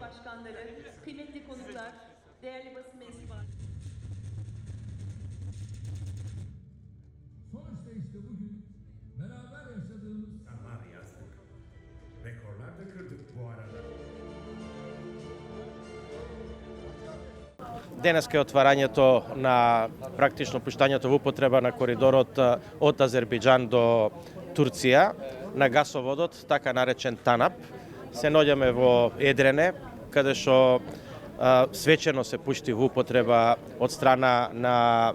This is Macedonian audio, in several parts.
başkanları, kıymetli konuklar, değerli basın mensupları. Sonuçta işte bugün beraber yaşadığımız Yıllar yazdık. Rekorlar da kırdık bu arada. Денеска е отварањето на практично пуштањето во употреба на коридорот од Азербејџан до Турција на гасоводот, така наречен ТАНАП. Се наоѓаме во Едрене, каде што свечено се пушти во употреба од страна на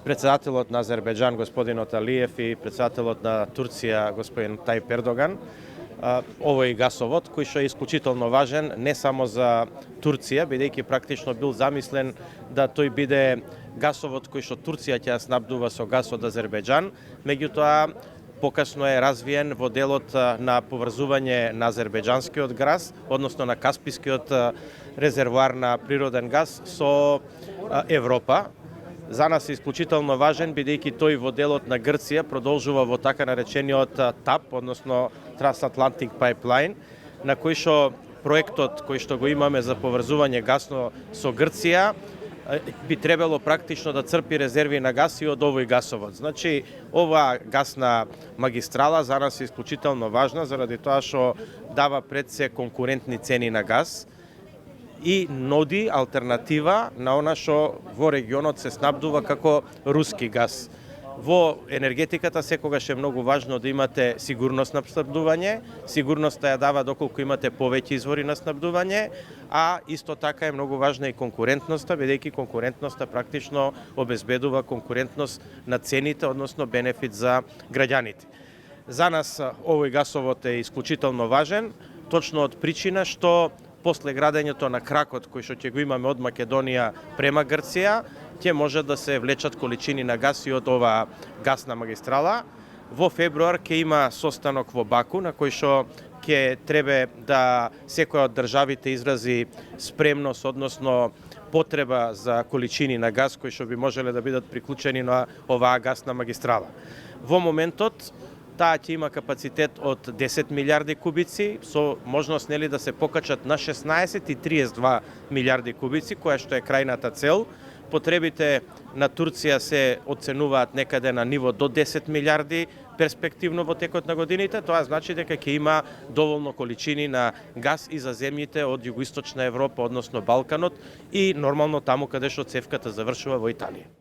председателот на Азербејџан господинот Алиев и председателот на Турција господин Тајип Ердоган. Овој гасовод кој што е исклучително важен не само за Турција, бидејќи практично бил замислен да тој биде гасовод кој што Турција ќе ја снабдува со гас од Азербејџан, меѓутоа покасно е развиен во делот на поврзување на азербејџанскиот газ, односно на Каспискиот резервоар на природен газ со Европа. За нас е исклучително важен, бидејќи тој во делот на Грција продолжува во така наречениот ТАП, односно Transatlantic Pipeline, на кој што проектот кој што го имаме за поврзување гасно со Грција би требало практично да црпи резерви на газ и од овој гасовод. Значи, ова гасна магистрала за нас е исклучително важна, заради тоа што дава пред се конкурентни цени на газ и нуди алтернатива на она што во регионот се снабдува како руски газ. Во енергетиката секогаш е многу важно да имате сигурност на снабдување, сигурноста ја дава доколку имате повеќе извори на снабдување, а исто така е многу важна и конкурентноста, бидејќи конкурентноста практично обезбедува конкурентност на цените, односно бенефит за граѓаните. За нас овој гасовод е исклучително важен, точно од причина што после градењето на кракот кој што ќе го имаме од Македонија према Грција, ќе може да се влечат количини на газ и од оваа гасна магистрала. Во февруар ќе има состанок во Баку на кој што ќе требе да секоја од државите изрази спремност, односно потреба за количини на газ кои што би можеле да бидат приклучени на оваа гасна магистрала. Во моментот таа ќе има капацитет од 10 милиарди кубици, со можност да се покачат на 16 и 32 милиарди кубици, која што е крајната цел. Потребите на Турција се оценуваат некаде на ниво до 10 милиарди перспективно во текот на годините. Тоа значи дека ќе има доволно количини на газ и за земјите од југоисточна Европа, односно Балканот и нормално таму каде што цевката завршува во Италија.